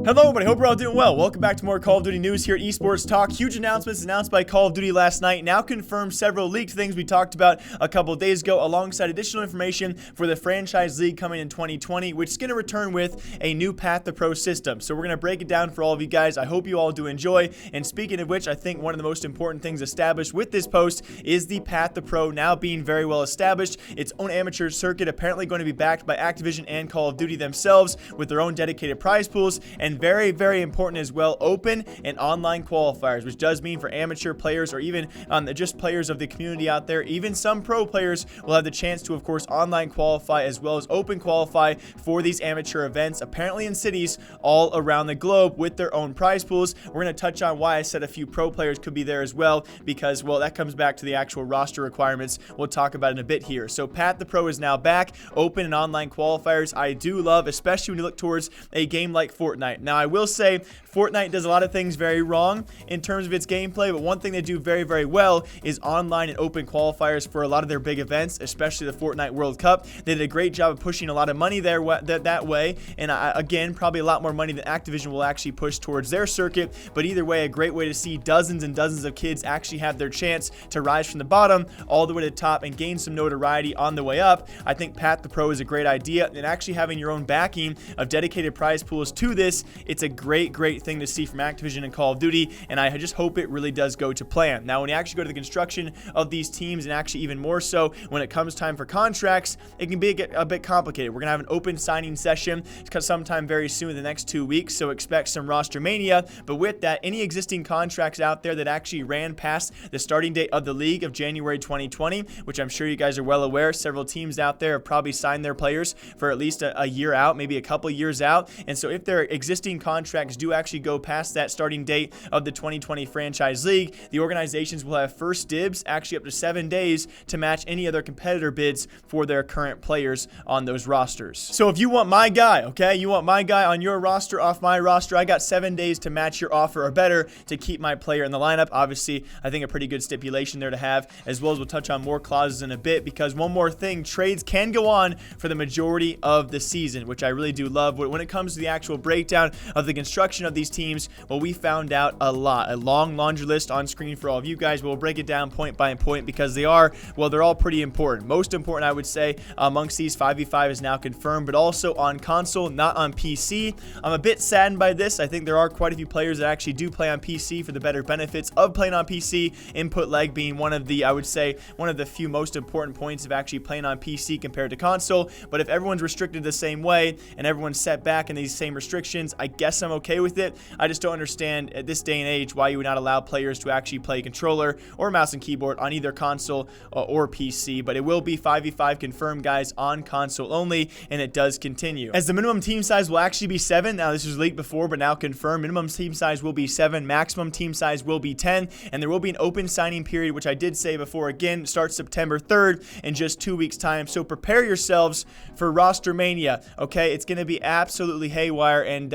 Hello everybody, hope we're all doing well. Welcome back to more Call of Duty news here at Esports Talk. Huge announcements announced by Call of Duty last night, now confirmed several leaked things we talked about a couple of days ago, alongside additional information for the Franchise League coming in 2020, which is going to return with a new Path to Pro system. So we're going to break it down for all of you guys. I hope you all do enjoy. And speaking of which, I think one of the most important things established with this post is the Path to Pro now being very well established. Its own amateur circuit, apparently going to be backed by Activision and Call of Duty themselves with their own dedicated prize pools, and very, very important as well, open and online qualifiers, which does mean for amateur players or even just players of the community out there, even some pro players will have the chance to, of course, online qualify as well as open qualify for these amateur events, apparently in cities all around the globe with their own prize pools. We're going to touch on why I said a few pro players could be there as well, because, well, that comes back to the actual roster requirements we'll talk about in a bit here. So Path to Pro is now back, open and online qualifiers. I do love, especially when you look towards a game like Fortnite. Now, I will say Fortnite does a lot of things very wrong in terms of its gameplay, but one thing they do very, very well is online and open qualifiers for a lot of their big events, especially the Fortnite World Cup. They did a great job of pushing a lot of money there that way, and again, probably a lot more money than Activision will actually push towards their circuit, but either way, a great way to see dozens and dozens of kids actually have their chance to rise from the bottom all the way to the top and gain some notoriety on the way up. I think Path to Pro is a great idea, and actually having your own backing of dedicated prize pools to this, it's a great thing to see from Activision and Call of Duty, and I just hope it really does go to plan. Now, when you actually go to the construction of these teams, and actually even more so when it comes time for contracts, it can be a bit complicated. We're going to have an open signing session sometime very soon in the next 2 weeks, so expect some roster mania, but with that, any existing contracts out there that actually ran past the starting date of the league of January 2020, which I'm sure you guys are well aware, several teams out there have probably signed their players for at least a year out, maybe a couple years out, and so if their existing contracts do actually go past that starting date of the 2020 Franchise League, the organizations will have first dibs, actually up to 7 days, to match any other competitor bids for their current players on those rosters. So if you want my guy, okay, you want my guy on your roster, off my roster, I got 7 days to match your offer or better to keep my player in the lineup. Obviously, I think a pretty good stipulation there to have, as well as we'll touch on more clauses in a bit, because one more thing, trades can go on for the majority of the season, which I really do love. When it comes to the actual breakdown of the construction of these teams, well, we found out a long laundry list on screen for all of you guys. We'll break it down point by point because they're all pretty important. Most important, I would say, amongst these 5v5 is now confirmed, but also on console, not on PC. I'm a bit saddened by this. I think there are quite a few players that actually do play on PC for the better benefits of playing on PC, input lag being one of the, I would say, one of the few most important points of actually playing on PC compared to console. But if everyone's restricted the same way and everyone's set back in these same restrictions, I guess I'm okay with it. I just don't understand at this day and age why you would not allow players to actually play controller or mouse and keyboard on either console or PC, but it will be 5v5 confirmed, guys, on console only, and it does continue. As the minimum team size will actually be 7. Now, this was leaked before, but now confirmed. Minimum team size will be 7. Maximum team size will be 10, and there will be an open signing period, which I did say before. Again, starts September 3rd in just 2 weeks' time, so prepare yourselves for roster mania, okay? It's going to be absolutely haywire, and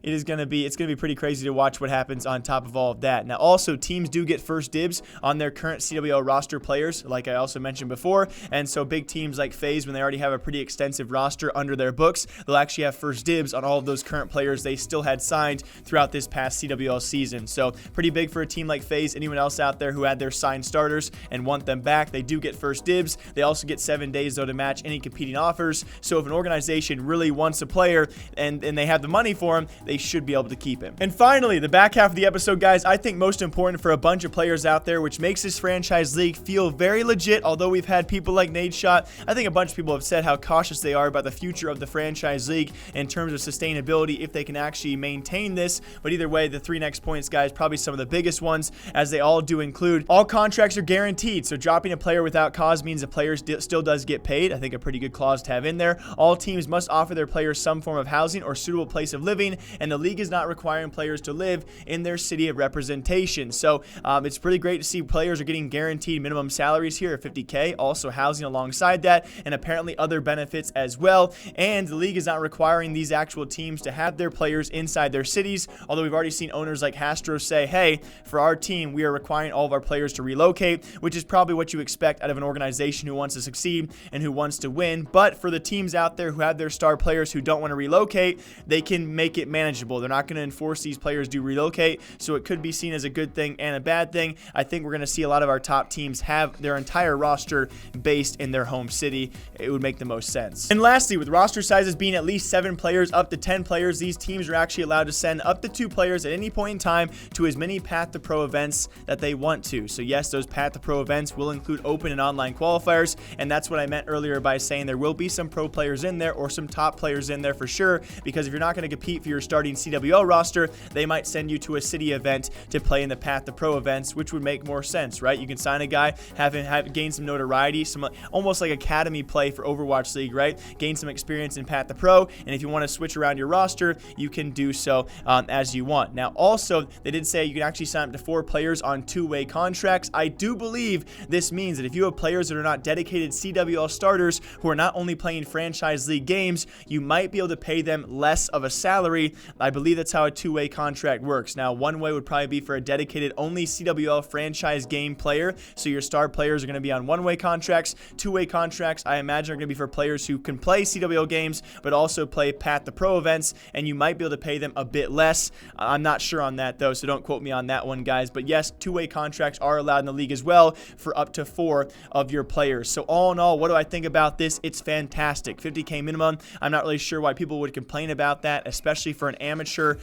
it's going to be pretty crazy to watch what happens on top of all of that. Now, also, teams do get first dibs on their current CWL roster players, like I also mentioned before, and so big teams like FaZe, when they already have a pretty extensive roster under their books, they'll actually have first dibs on all of those current players they still had signed throughout this past CWL season. So pretty big for a team like FaZe. Anyone else out there who had their signed starters and want them back, they do get first dibs. They also get 7 days, though, to match any competing offers. So if an organization really wants a player and they have the money for him, they should be able to keep him. And finally, the back half of the episode, guys, I think most important for a bunch of players out there, which makes this franchise league feel very legit. Although we've had people like Nadeshot, I think a bunch of people have said how cautious they are about the future of the franchise league in terms of sustainability, if they can actually maintain this. But either way, the 3 next points, guys, probably some of the biggest ones, as they all do include all contracts are guaranteed. So dropping a player without cause means the player still does get paid. I think a pretty good clause to have in there. All teams must offer their players some form of housing or suitable place of living, and the league is not requiring players to live in their city of representation. So it's pretty great to see players are getting guaranteed minimum salaries here of 50K, also housing alongside that, and apparently other benefits as well. And the league is not requiring these actual teams to have their players inside their cities, although we've already seen owners like Hastro say, hey, for our team, we are requiring all of our players to relocate, which is probably what you expect out of an organization who wants to succeed and who wants to win. But for the teams out there who have their star players who don't want to relocate, they can make it manageable. They're not going to enforce these players to relocate, so it could be seen as a good thing and a bad thing. I think we're going to see a lot of our top teams have their entire roster based in their home city. It would make the most sense. And lastly, with roster sizes being at least 7 players up to 10 players, these teams are actually allowed to send up to 2 players at any point in time to as many Path to Pro events that they want to. So yes, those Path to Pro events will include open and online qualifiers, and that's what I meant earlier by saying there will be some pro players in there or some top players in there for sure, because if you're not going to compete for your starting CWL roster, they might send you to a city event to play in the Path to Pro events, which would make more sense, right? You can sign a guy, have him gain some notoriety, some almost like academy play for Overwatch League, right? Gain some experience in Path to Pro, and if you want to switch around your roster, you can do so as you want. Now, also, they did say you can actually sign up to 4 players on 2-way contracts. I do believe this means that if you have players that are not dedicated CWL starters who are not only playing franchise league games, you might be able to pay them less of a salary. I believe that's how a 2-way contract works. Now, 1-way would probably be for a dedicated only CWL franchise game player, so your star players are going to be on 1-way contracts. 2-way contracts, I imagine, are going to be for players who can play CWL games but also play Path to Pro events, and you might be able to pay them a bit less. I'm not sure on that though, so don't quote me on that one, guys. But yes, 2-way contracts are allowed in the league as well for up to 4 of your players. So all in all, what do I think about this? It's fantastic. 50K minimum. I'm not really sure why people would complain about that, especially for an amateur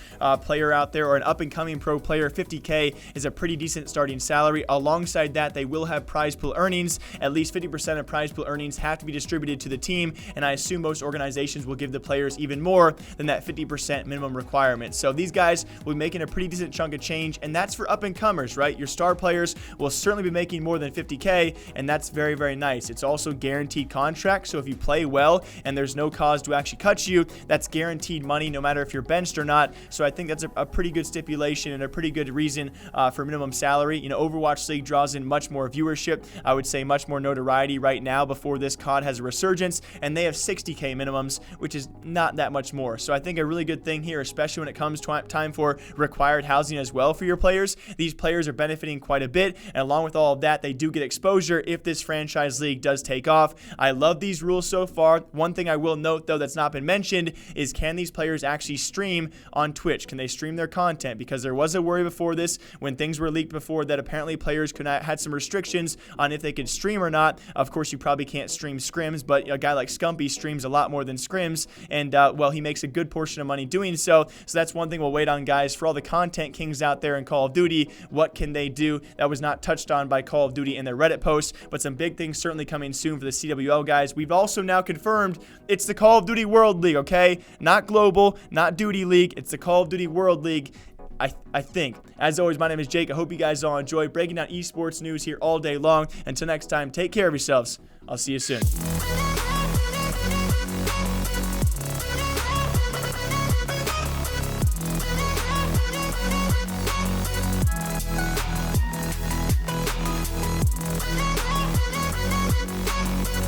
player out there or an up-and-coming pro player. 50K is a pretty decent starting salary. Alongside that, they will have prize pool earnings. At least 50% of prize pool earnings have to be distributed to the team, and I assume most organizations will give the players even more than that 50% minimum requirement. So these guys will be making a pretty decent chunk of change, and that's for up-and-comers, right? Your star players will certainly be making more than 50K, and that's very, very nice. It's also guaranteed contract, so if you play well and there's no cause to actually cut you, that's guaranteed money no matter if you're benched or not. So I think that's a pretty good stipulation and a pretty good reason for minimum salary. You know, Overwatch League draws in much more viewership, I would say much more notoriety right now before this COD has a resurgence, and they have 60K minimums, which is not that much more. So I think a really good thing here, especially when it comes to time for required housing as well for your players. These players are benefiting quite a bit, and along with all of that, they do get exposure if this franchise league does take off. I love these rules so far. One thing I will note though that's not been mentioned is, can these players actually stream on Twitch? Can they stream their content? Because there was a worry before this, when things were leaked before, that apparently players had some restrictions on if they could stream or not. Of course, you probably can't stream scrims, but a guy like Scumpy streams a lot more than scrims, and well, he makes a good portion of money doing so. So that's one thing we'll wait on, guys. For all the content kings out there in Call of Duty, what can they do? That was not touched on by Call of Duty in their Reddit post, but some big things certainly coming soon for the CWL guys. We've also now confirmed it's the Call of Duty World League, okay? Not Global, not Duty League. It's the Call of Duty World League. I think. As always, my name is Jake. I hope you guys all enjoy breaking down esports news here all day long. Until next time, take care of yourselves. I'll see you soon.